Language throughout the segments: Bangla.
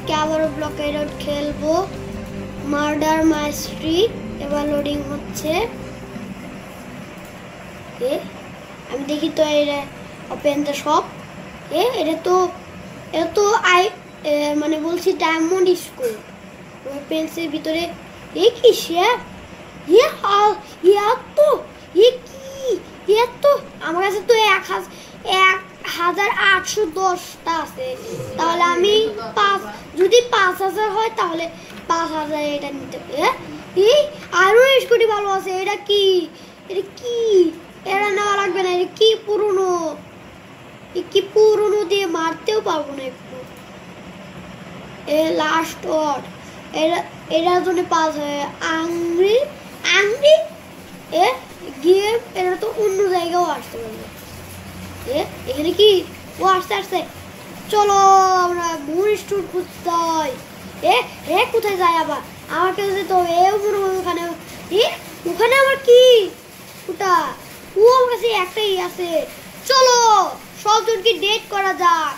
আজকে আবারও ব্লকেড খেলবো মার্ডার মাইস্ট্রি। এবার লোডিং হচ্ছে। আমি দেখি তো এটা ওপেন দ্য শপ। এটা তো মানে বলছি ডায়মন্ড স্কুল ওয়েপেন্সের ভিতরে কি শেয়ার তো আমার কাছে তো 1810টা আছে। তাহলে আমি যদি 5000 হয় তাহলে 5000 এটা নিতে আরো স্কুটি ভালো আছে। এটা কি এটা নেওয়া লাগবে না। এটা কি পুরনো দিয়ে মারতেও পারবো না একটু। লাস্ট ওয়ার্ড এটার জন্য পাস হয় আংরি গিয়ে এটা তো অন্য জায়গাও আসতে পারবে। এখানে কি ও আসতে চলো আমরা মুনিস্টুর খুঁজতে কোথায় যায় আবার আমাকে তো ওখানে আমার কি ওটা ও আমার কাছে একটাই আছে। চলো সবজনকে ডেট করা যাক।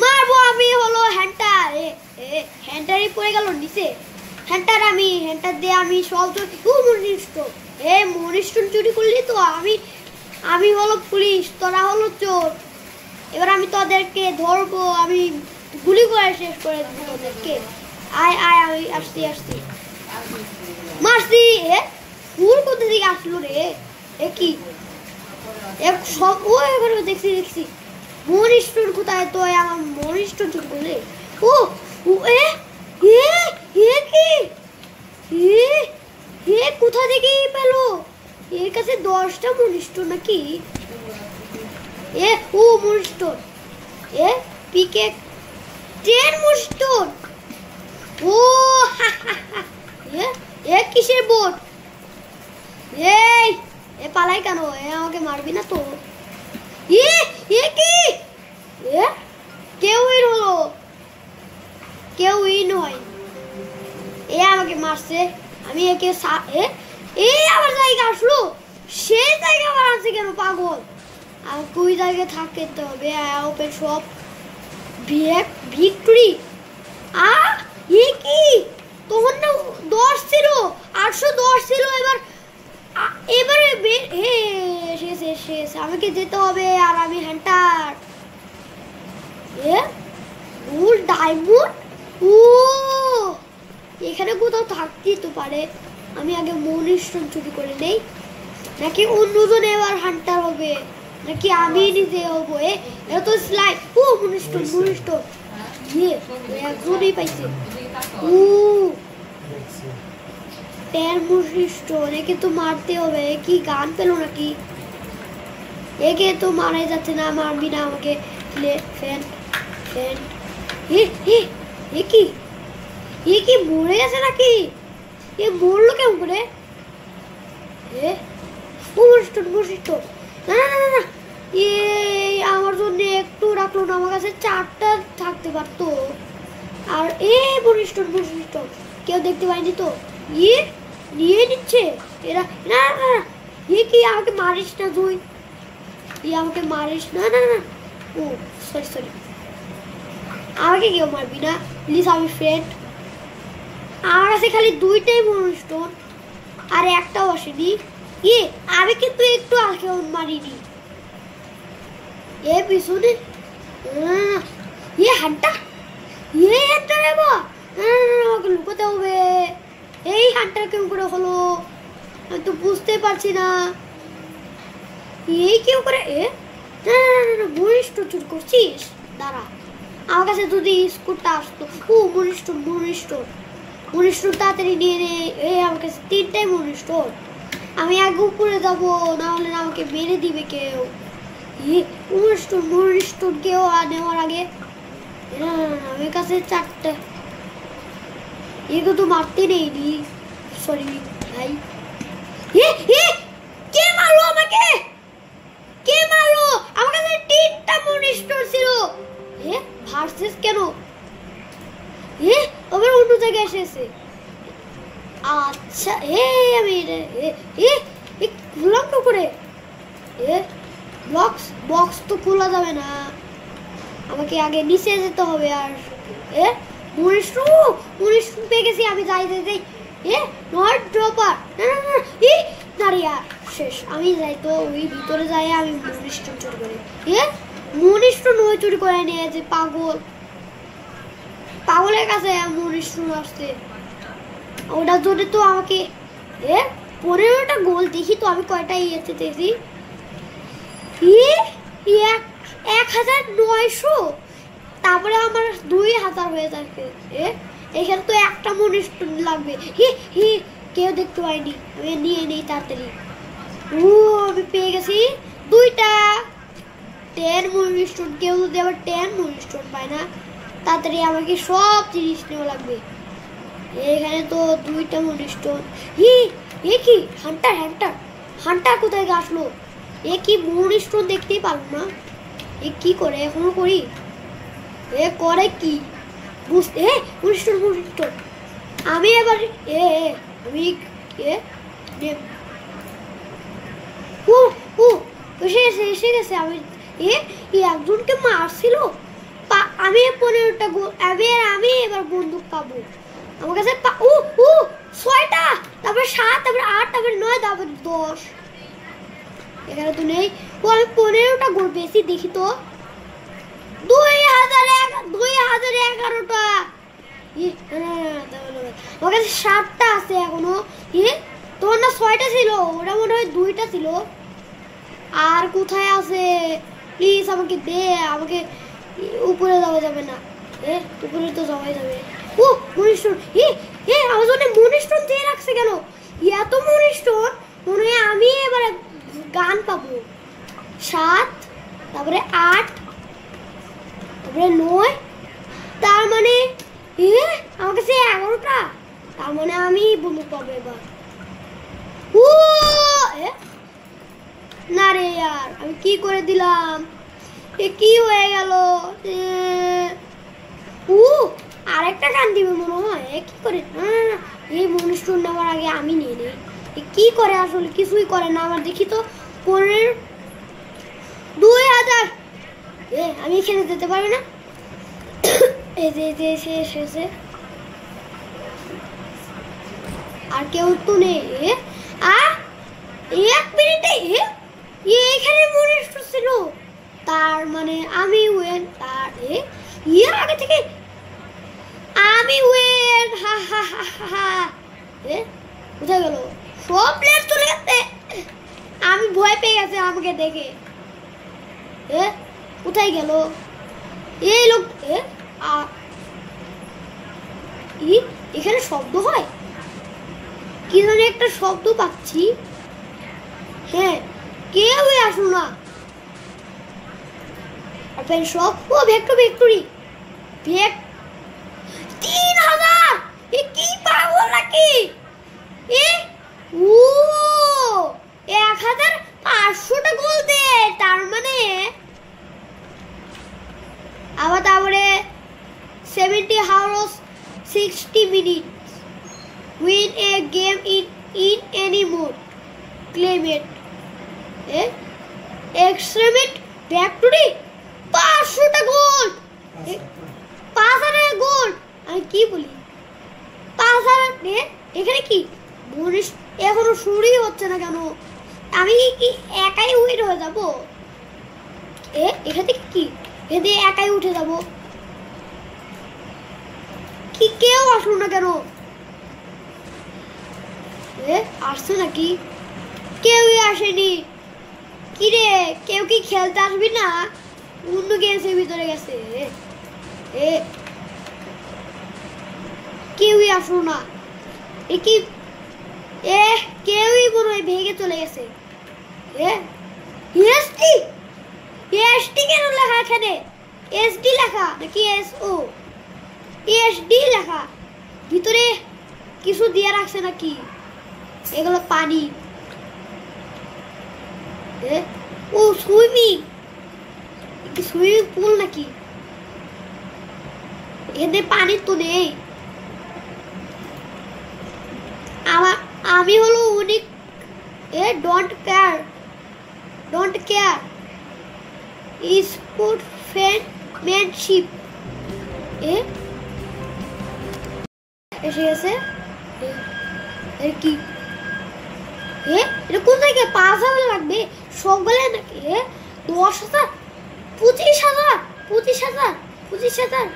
মারবো আমি হলো হ্যান্টারই পড়ে গেল নিচে। হ্যান্টার দিয়ে আমি সবজন মনিস্টুর চুরি করলি তো আমি হলো পুলিশ, তোরা হলো চোর। এবার আমি তোদেরকে ধরবো, আমি গুলি করে শেষ করে দেবো তোদেরকে। আয় আমি আসছি মারছি। ফুল কোথা থেকে আসলো রে? কি সব এবার দেখছি মনিস্টুর কোথায়? তো আমার মনিস্টুর চুরি করলে কোথা থেকে পেলো? এর কাছে 10টা মনিস্টুর নাকি? মনিস্টুর পিকে 10 মনিস্টুর। কিসের বোট? পালাই কেন? আমাকে মারবি না তো? কেউই নয়। আমাকে মারছে। আমি একে আবার জায়গা আসলো। সেই জায়গা আবার আছে কেন পাগল? আর ওই জায়গায় থাকতে হবে। Open shop victory. কি তখন না 10 ছিল, 810 ছিল। এবারে শেষ আমাকে যেতে হবে। আর আমি হ্যান্টার ডায়মন্ড এখানে কোথাও থাকতেই তো পারে। আমি আগে মনিস্টন চুরি করে নেই, নাকি অন্যজন এবার হান্টার হবে, নাকি আমি নিজে হবো? এত স্লাইড মনিস্টন একজনই পাইছে। একে তো মারতে হবে। কি গান পেলো নাকি? একে তো মারাই যাচ্ছে না। মারবি না আমাকে? কি মরে গেছে নাকি? মরলো কেমন করে? না আমার জন্য একটু রাখলো না। আমার কাছে 4টা থাকতে পারতো। আর বরিষ্ঠন কেউ দেখতে পাইনি তো? নিয়ে নিচ্ছে এরা। না কি আমাকে মারিস না তুই? আমাকে মারিস না। সরি আমাকে কেউ মারবি না প্লিজ। আমি ফ্রেন্ড। আমার কাছে খালি 2টাই মনস্টোন আর একটাও আসেনি। আমি কিন্তু একটু আগে মারিনি। পিছনে হান্টা আমাকে লুকোতে হবে। হান্টার কেউ করে হলো আমি তো বুঝতে পারছি না। কেউ করে মনিস্টোর চুরি করছিস? দাঁড়া, আমার কাছে যদি স্কুটটা আসতো। মনিস্টোর তাড়াতাড়ি নিয়ে নে। আমার কাছে 3টাই মনিস্টোর। আমি আগে উপরে যাবো, না হলে আমাকে মেরে দিবে কেউ। মনিস্টোর কেউ নেওয়ার আগে আমার কাছে 4টা। এগুলো তো মারতে নেইনি। সরি ভাই। কে মারলো আমাকে? আমার কাছে 3টা মনিস্টোর ছিল। ভার্সেস কেন? আবার অন্য জায়গায় এসেছে। আচ্ছা আমি খুললাম করে। বক্স তো খোলা যাবে না, আমাকে আগে নিচে যেতে হবে। আর এ মনিষ্টু পেয়ে গেছি আমি। যাই এ নট ড্রপার, না না না ই নারে আর শেষ। আমি যাই তো ওই ভিতরে যাই, আমি মনিষ্টু চুরি করে। মনিষ্টু নয় চুরি করে নিয়েছে, পাগলের কাছে মনিষ্টু আসছে। ওটার জন্য তো আমাকে 15টা গোল। দেখি তো আমি কয়টা ইয়েতে দেখি। 1900, তারপরে আমার 2000 হয়ে যাচ্ছে। এখানে তো একটা মনিষ্টু লাগবে। কেউ দেখতে পাইনি, আমি নিয়ে নেই তাড়াতাড়ি। আমি পেয়ে গেছি 2টা 10 মনিষ্টু। কেউ যদি আবার 10 মনিষ্টু পায় না, তাড়াতাড়ি আমাকে সব জিনিস নেওয়া লাগবে। এখানে তো 2টা মনিষ্টু। কি হান্টার কোথায় আসলো? কি মনিষ্টু দেখতেই পারলো না। কি করে এখনো করি? করে কি বুঝতে? মনিষ্টু আমি এবার আমি এসে গেছে। আমি একজনকে মারছিল। আমি 15টা গোল। আমি এবার বন্দুক পাবো। আমার কাছে 6টা, তারপরে 7, তারপরে 8, তারপরে 9, তারপরে 10। এখানে তো নেই। আমি 15টা গোল পেয়েছি। দেখি তো 2011টা। আমার কাছে 7টা আছে এখনো। তোমার না 6টা ছিল? ওটা মনে হয় 2টা ছিল। আর কোথায় আছে? প্লিজ আমাকে দে। আমাকে উপরে যাওয়া যাবে না। উপরে তো যাওয়াই যাবে। মনিষ্টন। আমার জন্য মনিষ্টন দিয়ে রাখছে কেন? এত মনিষ্টন। মনে হয় আমি এবার গান পাবো। 7, তারপরে 8, তারপরে 9, তার মানে আমার কাছে 11টা। তার মানে আমি বন্দুক পাবো এবার। না রে यार, আমি কি করে দিলাম? কি হয়ে গেল? আরেকটা গান দিবে মনে হয়। কি করে? না এই মনিষ্টন নেওয়ার আগে আমি নিয়ে নেই। কি করে আসলে? কিছুই করে না আমার। দেখি তো 2000। আমি এখানে যেতে পারবো না। এসে আর কেউ তো নেই। 1 মিনিটে এখানে মনিষ্টন ছিল। তার মানে আমি উইন। তার আগে থেকে আমি উইন। কোথায় গেল? সব প্লেয়ার চলে গেছে। আমি ভয় পেয়ে গেছে আমাকে দেখে। কোথায় গেল এই লোক? এখানে শব্দ হয় কি জানি, একটা শব্দ পাচ্ছি। কেউই আসো না। সব ভিক্টোরি 3000। কি পাগল নাকি? 1500টা গোল দে। তার মানে আবার তারপরে 70 hours 60 minutes win a game in any mode, claim it. Extremate victory 500টা গোল। 5000 গোল। আমি কি বলি? 5000। এখানে কি এখনো শুরুই হচ্ছে না কেন? আমি কি একাই উইন হয়ে যাব? এখান থেকে কি একাই উঠে যাব? কি কেউ আসলো না কেন? আসছে নাকি? কেউই আসেনি। কি রে, কেউ কি খেলতে আসবি না? অন্য গেমসের ভিতরে গেছে। কেউই আসলো না। কি কেউই মনে হয় ভেঙে চলে গেছে। এসটি কেন লেখা এখানে? এসডি লেখা নাকি এসও? এসডি লেখা। ভিতরে কিছু দিয়ে রাখছে নাকি? এগুলো পানি। সুইমিং পুল নাকি? এদের পানি তো নেই। আমি হলো অনেক ডোন্ট কেয়ার স্পোর্টসম্যানশিপ। এসে গেছে। কি এটা কোন জায়গায়? 5,000 লাগবে সবগুলো নাকি? 10,000, 25,000, 25,000, 25,000,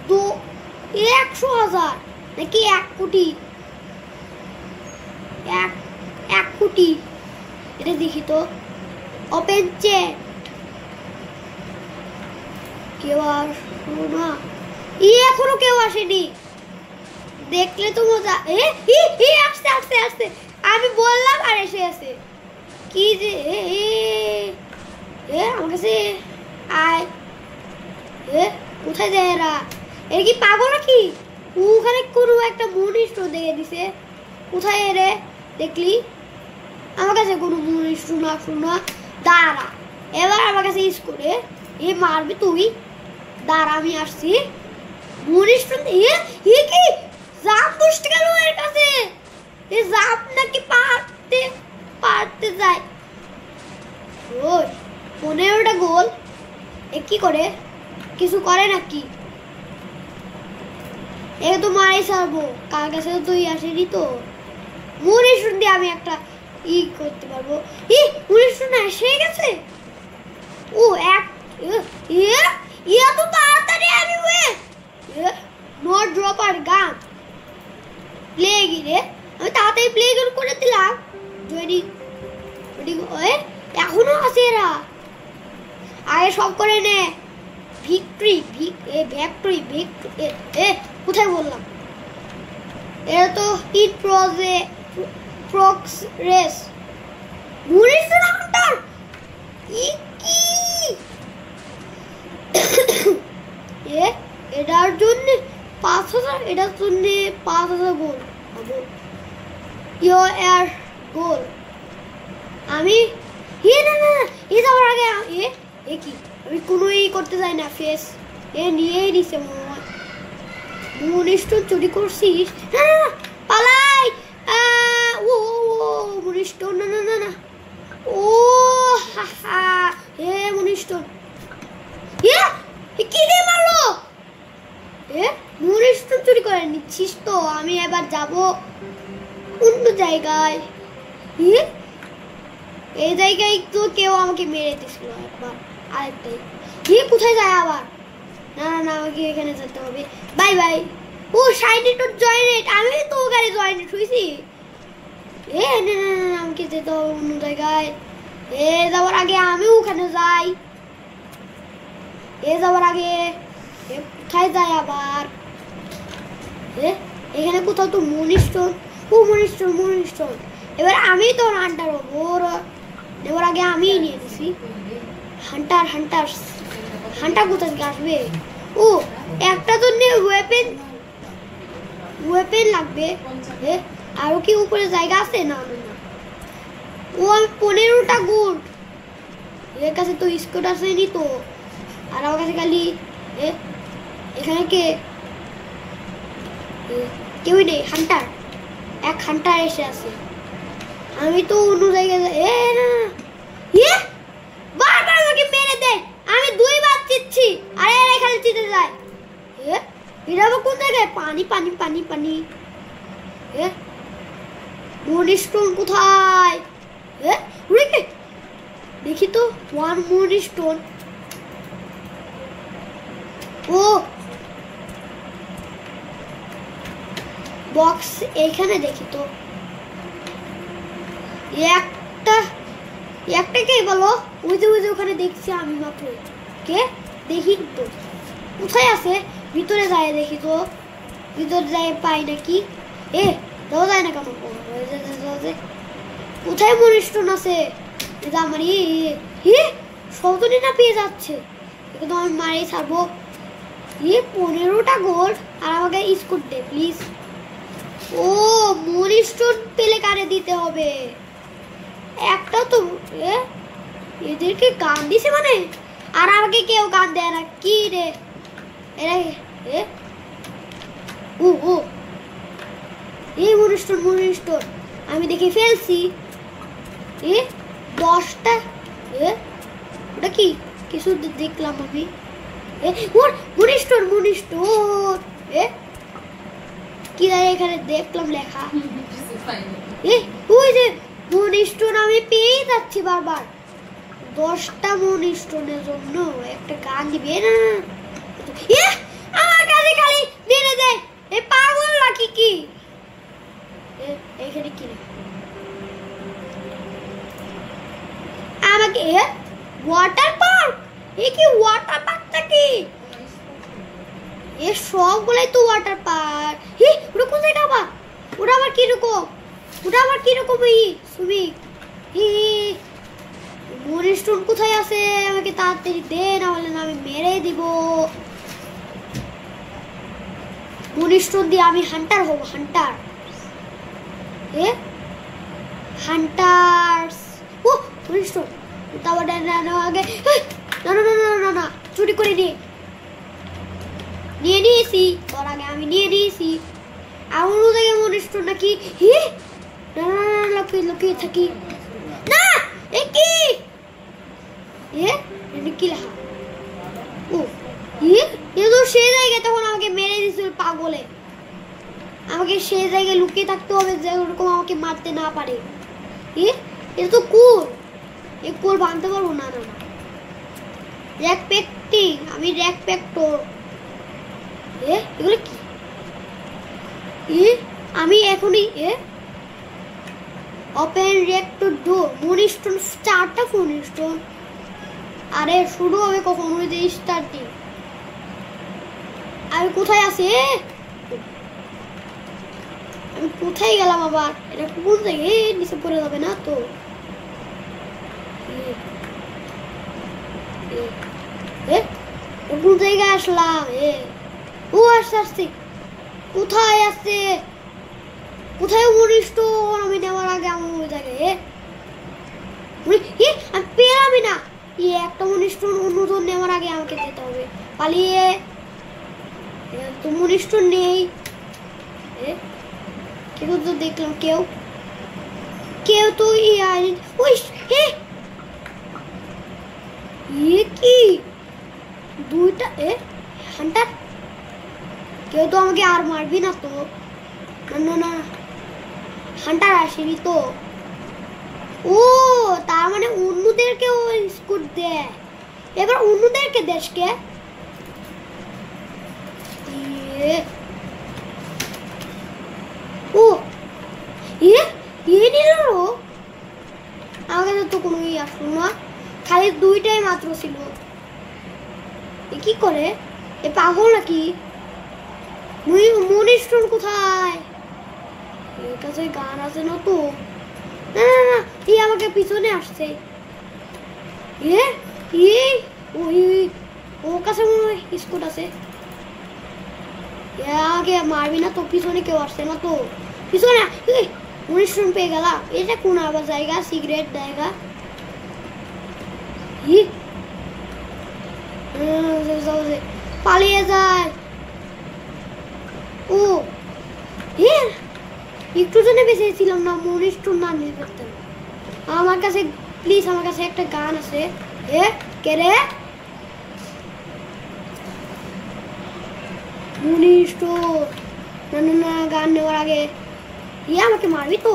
100,000 নাকি 1 কোটি? 1 কোটি। এটা দেখি তো। Open chat. কেউ আসলো না। এখনো কেউ আসেনি। দেখলে তো মজা। আসতে আসতে আসতে, আমি বললাম আর এসে আছে। কি যে আমার কাছে আয়। কোথায় যায় এরা? এর কি পাগল নাকি? ওখানে কোনো একটা মনিষ্ঠ দেখে দিছে। কোথায় এরে দেখলি? আমার কাছে কোনো মনিষ্ঠ না শোনা। দাঁড়া, এবার আমার কাছে ইস করে মারবি তুই। দাঁড়া, আমি আসছি। মনিষ্ঠ কি জাম বসতে গেল এর কাছে। জাম নাকি পারতে যায়। 15টা গোল। কি করে? কিছু করে নাকি? একে তো মারাই ছাড়বো। কার কাছে তো তুই আসেনি তো। মনিষ্ঠ দিয়ে আমি একটা করতে পারবো। মনিষ্ঠ না এসে গেছে। ও তো তাড়াতাড়ি আমি নট ড্রপার গান প্লে গিরে আমি তাড়াতাড়ি প্লে করে দিলাম। এখনো আছে এরা। আগে সব করে নে। ভিক্টরি কোথায় বললাম? এরা তো ইট প্রোগ্রেস। এটার জন্য 5,000, এটার জন্য 5,000 গোল। এর গোল আমি যাওয়ার আগে কি আমি কোনো করতে যাই না। ফেস নিয়েই নিছে। মনিষ্ঠ চুরি করছিস? না পালাই। মনিষ্ঠ না। ও মনিষ্ঠ কি দিয়ে মারলো? মনিষ্ঠ চুরি করে নিচ্ছিস তো। আমি এবার যাব অন্য জায়গায়। এই জায়গায় তো কেউ আমাকে মেরে দিছিল একবার। আরেকটাই কোথায় যায় আবার? না আমাকে এখানে যেতে হবে। Bye bye. সাইডেট জয়েন্ট। আমি তো গাড়ি জয়েন্ট হয়েছি। না আমাকে যেতে হবে অন্য জায়গায়। যাওয়ার আগে আমি ওখানে যাই। যাওয়ার আগে কোথায় যায় আবার? এখানে কোথাও তো মনিষ্ঠ। মনিষ্ঠ। এবার আমি তো হান্টার হবো। এবার আগে আমি নিয়ে দিছি। হান্টার কোথা থেকে আসবে? একটা জন্য ওয়েপেন লাগবে। আরো কি উপরে জায়গা আছে? না আমি 15টা গোল্ড। এর কাছে তো স্কোট আসেনি তো। আর আমার কাছে খালি এখানে কেউই নেই। এক হান্টার এসে আছে। আমি তো অন্য জায়গায় বারবার আমাকে মেরে দেয়। আমি 2 বার চিচ্ছি আর এরা এখানে চিতে যায়। এটা আবার কোন জায়গায়? পানি। মনিস্টোন কোথায়? দেখি তো। 1 মনিস্টোন। বক্স এখানে দেখি তো। একটা কে বলো? ওই যে ওখানে দেখছি আমি মাত্র। কে? দেখি তো কোথায় আছে। ভিতরে যায় দেখি তো। ভিতরে যায় পাই নাকি? যাওয়া যায় না কেন? কোথায় মনিস্টোন আছে? আমার সতনি না পেয়ে যাচ্ছে। একে তো আমি মারি ছাড়বো। 15টা গোল্ড। আর আমাকে স্কুট দে প্লিজ। মনিস্টোন পেলে কারে দিতে হবে? একটা তো এদেরকে গান দিছে মানে। আর আমাকে কেউ গান দেয় না। কি রে এরা? মনিস্টোন আমি দেখে ফেলছি। 10টা। ওটা কি? কিছু দেখলাম আমি। মনিস্টোন কি জানি এখানে দেখলাম লেখা ওই যে মুন স্টোন আমি পেয়ে যাচ্ছি বারবার 10টা মুন স্টোনের জন্য একটা গান দিবে না আমার কাছে খালি মেরে দেয় এই পাগল নাকি কি এখানে কি আমাকে ওয়াটার পার্ক এ কি ওয়াটার পার্কটা কি এ সবগুলাই তো ওয়াটার পার্ক হি ওটা কোন জায়গা আবার ওটা আবার কি রকম এই সুবি হি মুনস্টোন কোথায় আছে আমাকে তাড়াতাড়ি দে না হলে না আমি মেরে দিব মুনস্টোন দিয়ে আমি হান্টার হব হান্টার এ হান্টারস ও মুনস্টোন তাও না আগে না না না না না চুরি করে নিয়ে নিয়েছি তোর আগে আমি নিয়ে নিয়েছি আমার ওদিকে মুনস্টোন নাকি হি না না না লুকিয়ে থাকি না এ কি এটা কি লেখা ও এ তো সেই জায়গায় তখন আমাকে মেরে দিয়েছিল পাগলে আমাকে সেই জায়গায় লুকিয়ে থাকতে হবে যে ওরকম আমাকে মারতে না পারে এটা তো কুল এই কুল ভাঙতে পারবো না না না র্যাক পেক্টিং আমি র্যাক পেক্টর এগুলো কি আমি এখনই ওপেন রিয়েক্টর ডোর মুনস্টোন 4টা মুনস্টোন আরে শুরু হবে কখন ওই যে স্টার্টিং আমি কোথায় আছি আমি কোথায় গেলাম আবার এটা কোন জায়গায় নিচে পড়ে যাবে না তো কোন জায়গায় আসলাম ও আসছে কোথায় আছে কোথায় মুনস্টোন আমি নেওয়ার আগে আমার ওই জায়গায় আমি পেলামই না একটা মুনস্টোন অন্যজন নেওয়ার আগে আমাকে যেতে হবে পালিয়ে তো মুনস্টোন নেই কেউ তো দেখলাম কেউ তো কি দুইটা হান্টার কেউ তো আমাকে আর মারবি না তো না না হান্টার আসেনি তো ও তার মানে অন্যদেরকেও স্কুট দেয় এবার অন্যদেরকে দেশকে ও নিল আমাকে তো কোনো আসলো না খালি 2টাই মাত্র ছিল কি করে এ পাগল নাকি মুনস্টোন কোথায় এর কাছে গান আছে না তো না না না আমাকে পিছনে আসছে ওর কাছে মনে হয় স্কুট আছে আগে মারবি না তো পিছনে কেউ আসছে না তো পিছনে মুনস্টোন পেয়ে গেলাম এটা কোন আবার জায়গা সিগারেট জায়গা পালিয়ে যায় ও একটু জন্য বেঁচেছিলাম না মুনস্টোন না নিয়ে করতাম আমার কাছে প্লিজ আমার কাছে একটা গান আছে কে রে মুনস্টোন না না না গান নেওয়ার আগে আমাকে মারবি তো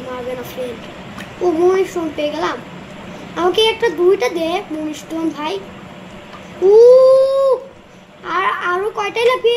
মারবে না ফ্রেন্ড ও মুনস্টোন পেয়ে গেলাম আমাকে একটা 2টা দে মুনস্টোন ভাই আর আরো কয়টাই লাগবে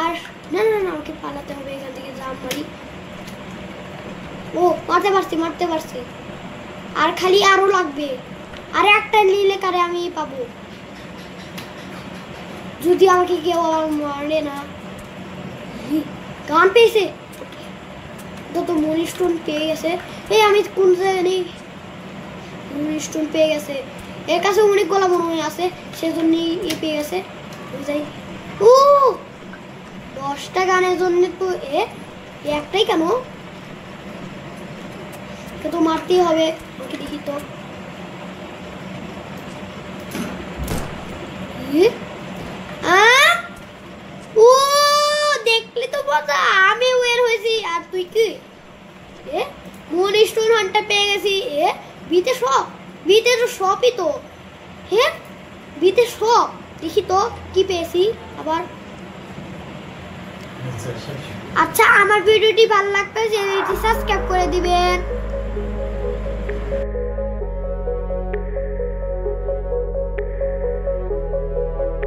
আর না না না আমাকে পালাতে হবে এখান থেকে জাম মারি ও মারতে পারছি আর খালি আরো লাগবে আর একটা নিলে কারে আমি পাবো যদি আমাকে কেউ মারে না গান পেয়েছে তো মুনস্টোন পেয়ে গেছে আমি কোন জায়গায় নেই মুনস্টোন পেয়ে গেছে এর কাছে অনেক গলা মনে আছে সেজন্যই পেয়ে গেছে যাই 10টা গানের জন্য তো একটাই কেন তো মারতেই হবে ওকে দেখি তো দেখলি তো মজা আমি ওয়ের হয়েছি আর তুই কি মুনস্টোন হান্টার পেয়ে গেছি বিতে তো সবই তো বিতে সব দেখি তো কি পেয়েছি আবার আচ্ছা, আমার ভিডিওটি ভালো লাগলে চ্যানেলটি সাবস্ক্রাইব করে দিবেন।